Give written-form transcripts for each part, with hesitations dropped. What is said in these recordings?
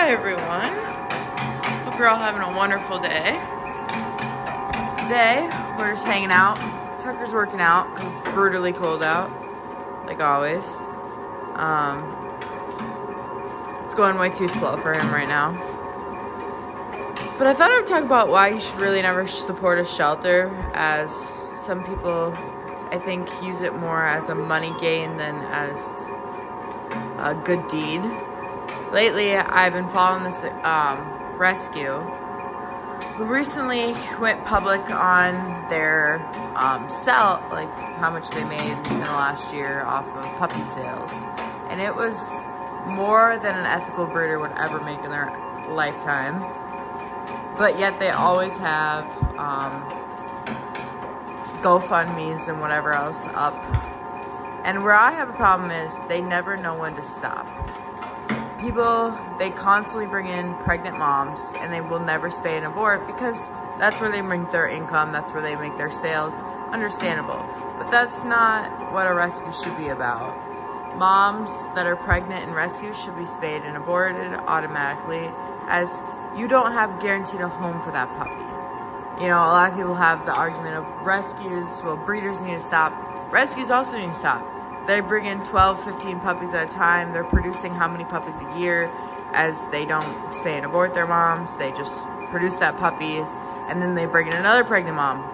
Hi everyone, hope you're all having a wonderful day. Today, we're just hanging out. Tucker's working out because it's brutally cold out, like always. It's going way too slow for him right now. But I thought I would talk about why you should really never support a shelter, as some people, I think, use it more as a money gain than as a good deed. Lately, I've been following this rescue who recently went public on their like how much they made in the last year off of puppy sales. And it was more than an ethical breeder would ever make in their lifetime. But yet they always have GoFundMes and whatever else up. And where I have a problem is they never know when to stop. People, they constantly bring in pregnant moms and they will never spay and abort because that's where they make their income, that's where they make their sales. Understandable. But that's not what a rescue should be about. Moms that are pregnant and rescued should be spayed and aborted automatically, as you don't have guaranteed a home for that puppy. You know, a lot of people have the argument of rescues, well, breeders need to stop. Rescues also need to stop. They bring in 12, 15 puppies at a time. They're producing how many puppies a year, as they don't spay and abort their moms. They just produce that puppies, and then they bring in another pregnant mom.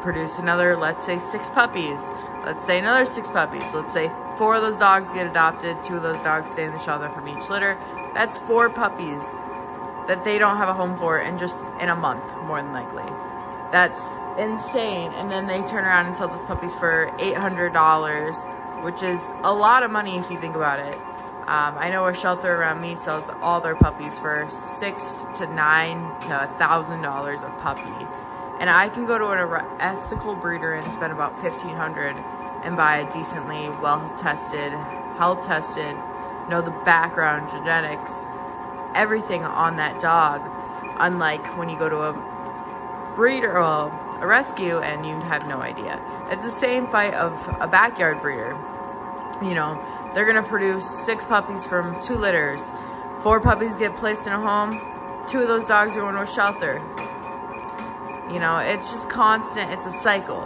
Produce another, let's say 6 puppies. Let's say another 6 puppies. Let's say 4 of those dogs get adopted. 2 of those dogs stay in the shelter from each litter. That's 4 puppies that they don't have a home for in a month, more than likely. That's insane. And then they turn around and sell those puppies for $800, which is a lot of money if you think about it. I know a shelter around me sells all their puppies for $600 to $900 to $1,000 a puppy. And I can go to an ethical breeder and spend about $1,500 and buy a decently well-tested, health-tested, know the background, genetics, everything on that dog. Unlike when you go to a breeder or a rescue and you have no idea. It's the same fight of a backyard breeder. You know, they're gonna produce 6 puppies from 2 litters. 4 puppies get placed in a home. 2 of those dogs are going to a shelter. You know, it's just constant. It's a cycle.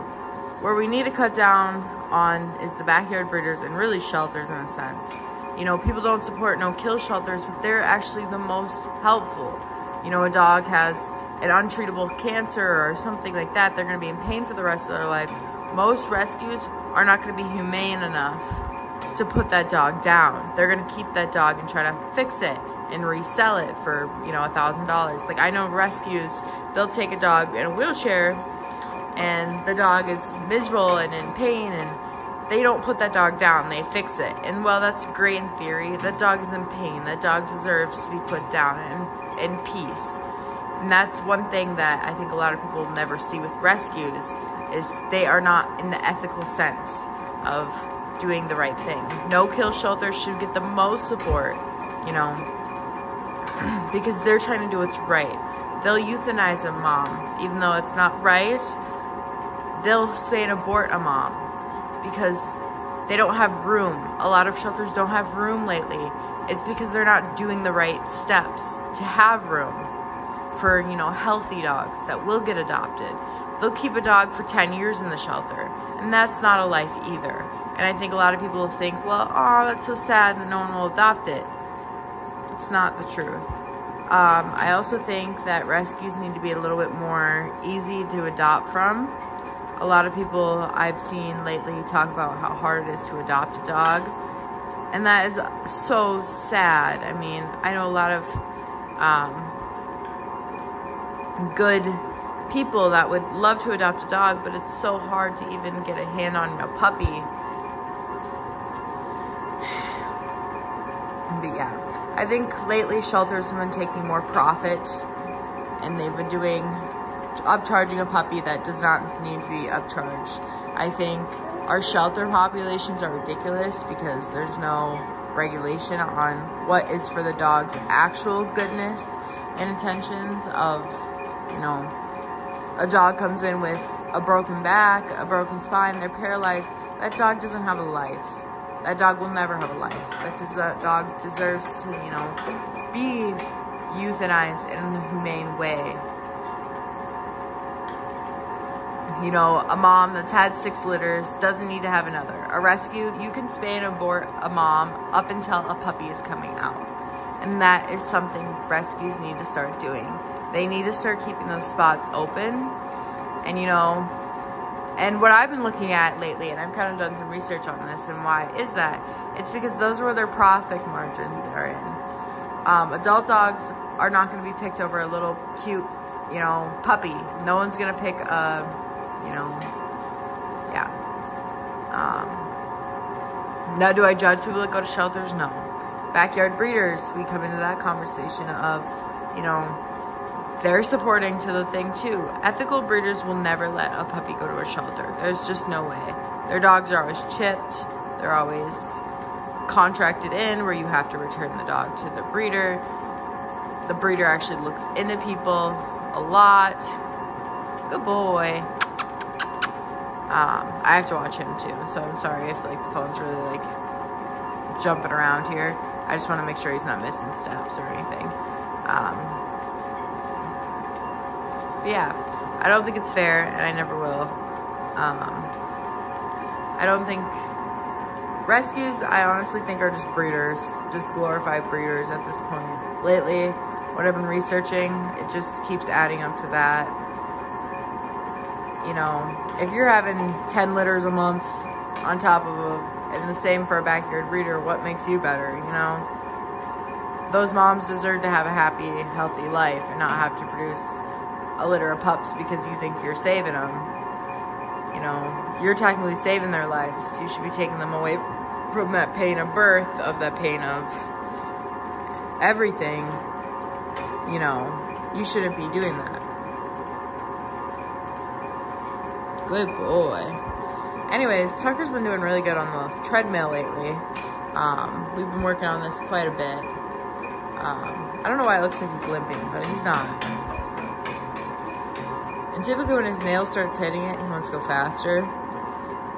Where we need to cut down on is the backyard breeders and really shelters in a sense. You know, people don't support no-kill shelters, but they're actually the most helpful. You know, a dog has an untreatable cancer or something like that, they're going to be in pain for the rest of their lives. Most rescues are not going to be humane enough to put that dog down. They're going to keep that dog and try to fix it and resell it for, you know, $1,000. Like, I know rescues, they'll take a dog in a wheelchair and the dog is miserable and in pain, and they don't put that dog down, they fix it. And while that's great in theory, that dog is in pain. That dog deserves to be put down in peace. And that's one thing that I think a lot of people never see with rescues, is they are not in the ethical sense of doing the right thing. No-kill shelters should get the most support, you know, because they're trying to do what's right. They'll euthanize a mom, even though it's not right. They'll spay and abort a mom because they don't have room. A lot of shelters don't have room lately. It's because they're not doing the right steps to have room for, you know, healthy dogs that will get adopted. They'll keep a dog for 10 years in the shelter, and that's not a life either. And I think a lot of people will think, well, oh, that's so sad that no one will adopt it. It's not the truth. I also think that rescues need to be a little bit more easy to adopt from. A lot of people I've seen lately talk about how hard it is to adopt a dog, and that is so sad. I mean, I know a lot of good people that would love to adopt a dog, but it's so hard to even get a hand on a puppy. But yeah, I think lately shelters have been taking more profit, and they've been upcharging a puppy that does not need to be upcharged. I think our shelter populations are ridiculous because there's no regulation on what is for the dog's actual goodness and intentions of, you know, a dog comes in with a broken back, a broken spine, they're paralyzed. That dog doesn't have a life. That dog will never have a life. That dog deserves to, you know, be euthanized in a humane way. You know, a mom that's had 6 litters doesn't need to have another. A rescue, you can spay and abort a mom up until a puppy is coming out. And that is something rescues need to start doing. They need to start keeping those spots open. And, you know, and what I've been looking at lately, and I've kind of done some research on this, and why is that? It's because those are where their profit margins are in. Adult dogs are not going to be picked over a little cute, you know, puppy. No one's going to pick a... You know, yeah. Now, do I judge people that go to shelters? No. Backyard breeders, we come into that conversation of, you know, they're supporting to the thing too. Ethical breeders will never let a puppy go to a shelter. There's just no way. Their dogs are always chipped. They're always contracted in where you have to return the dog to the breeder. The breeder actually looks into people a lot. Good boy. I have to watch him too, so I'm sorry if like the phone's really like jumping around here. I just want to make sure he's not missing steps or anything. But yeah, I don't think it's fair, and I never will. I don't think rescues, I honestly think, are just breeders, just glorified breeders at this point. Lately, what I've been researching, it just keeps adding up to that. You know, if you're having 10 litters a month on top of and the same for a backyard breeder, what makes you better, you know? Those moms deserve to have a happy, healthy life and not have to produce a litter of pups because you think you're saving them. You know, you're technically saving their lives. You should be taking them away from that pain of birth, of that pain of everything. You know, you shouldn't be doing that. Good boy. Anyways, Tucker's been doing really good on the treadmill lately. We've been working on this quite a bit. I don't know why it looks like he's limping, but he's not. And typically when his nail starts hitting it, he wants to go faster.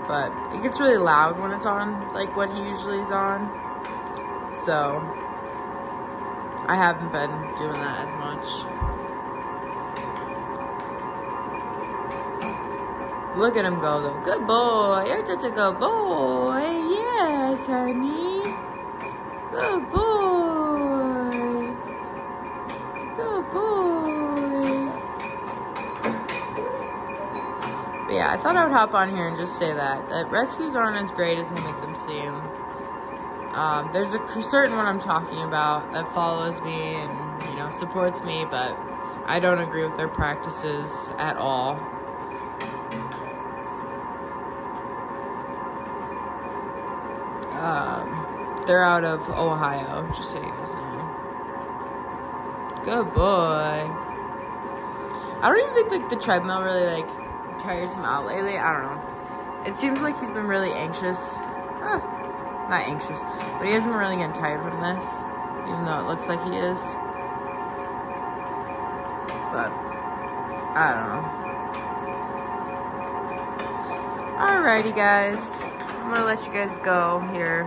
But it gets really loud when it's on, like what he usually is on. So, I haven't been doing that as much. Look at him go, though. Good boy. You're such a good boy. Yes, honey. Good boy. Good boy. But yeah, I thought I would hop on here and just say that rescues aren't as great as they make them seem. There's a certain one I'm talking about that follows me and, you know, supports me, but I don't agree with their practices at all. They're out of Ohio, just so you guys know. Good boy. I don't even think like the treadmill really like tires him out lately. I don't know. It seems like he's been really anxious. Not anxious, but he hasn't been really getting tired from this, even though it looks like he is. But I don't know. Alrighty, guys. I'm gonna let you guys go here.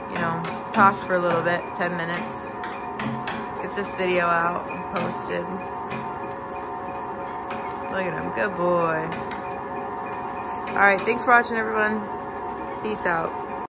You know, talked for a little bit, 10 minutes. Get this video out and posted. Look at him, good boy. Alright, thanks for watching, everyone. Peace out.